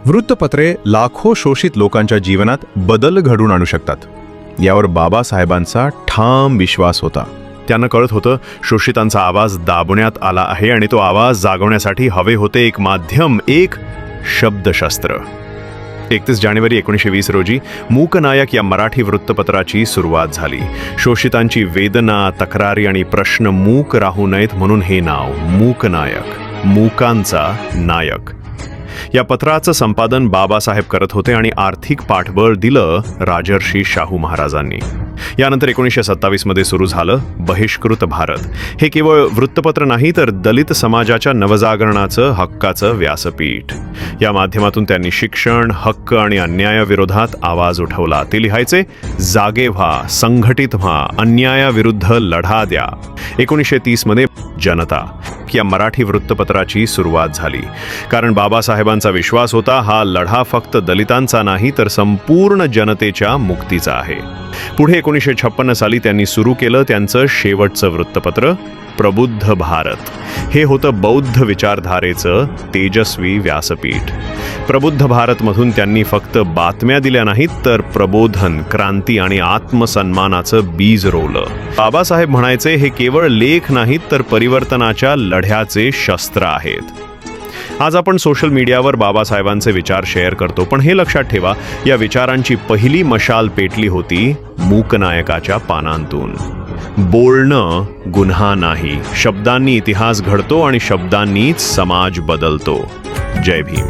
वृत्तपत्रे लाखो शोषित लोकांच्या जीवनात बदल घडवून आणू शकतात, यावर बाबासाहेबांचा ठाम विश्वास होता. त्यांना कळत होतं शोषितांचा आवाज दाबण्यात आला आहे आणि तो आवाज जागवण्यासाठी हवे होते एक माध्यम, एक शब्दशस्त्र. 31 जानेवारी 1920 रोजी मूकनायक या मराठी वृत्तपत्राची सुरुवात झाली. शोषितांची वेदना, तक्रारी आणि प्रश्न मूक राहू नयेत म्हणून हे नाव मूकनायक, मूकांचा नायक. या पत्राचं संपादन बाबासाहेब करत होते आणि आर्थिक पाठबळ दिलं राजर्षी शाहू महाराजांनी. यानंतर 1927 मध्ये सुरू झालं बहिष्कृत भारत. हे केवळ वृत्तपत्र नाही तर दलित समाजाच्या नवजागरणाचं हक्काचं व्यासपीठ. या माध्यमातून त्यांनी शिक्षण, हक्क आणि अन्यायाविरोधात आवाज उठवला. ते लिहायचे, जागे व्हा, संघटित व्हा, अन्यायाविरुद्ध लढा द्या. 1930 मध्ये जनता या मराठी वृत्तपत्राची सुरुवात झाली. कारण बाबासाहेबांचा विश्वास होता हा लढा फक्त दलितांचा नाही तर संपूर्ण जनतेच्या मुक्तीचा आहे. पुढे 1956 साली त्यांनी सुरू केलं त्यांचं शेवटचं वृत्तपत्र प्रबुद्ध भारत. हे होतं बौद्ध विचारधारेचं तेजस्वी व्यासपीठ. प्रबुद्ध भारतमधून त्यांनी फक्त बातम्या दिल्या नाहीत तर प्रबोधन, क्रांती आणि आत्मसन्मानाचं बीज रोवलं. बाबासाहेब म्हणायचे हे केवळ लेख नाहीत तर परिवर्तनाच्या लढ्याचे शस्त्र आहेत. आज आपण सोशल मीडियावर बाबासाहेबांचे विचार शेअर करतो, पण हे लक्षात ठेवा या विचारांची पहिली मशाल पेटली होती मूकनायकाच्या पानांतून. बोलणं गुन्हा नाही, शब्दांनी इतिहास घडतो आणि शब्दांनीच समाज बदलतो. जय भीम.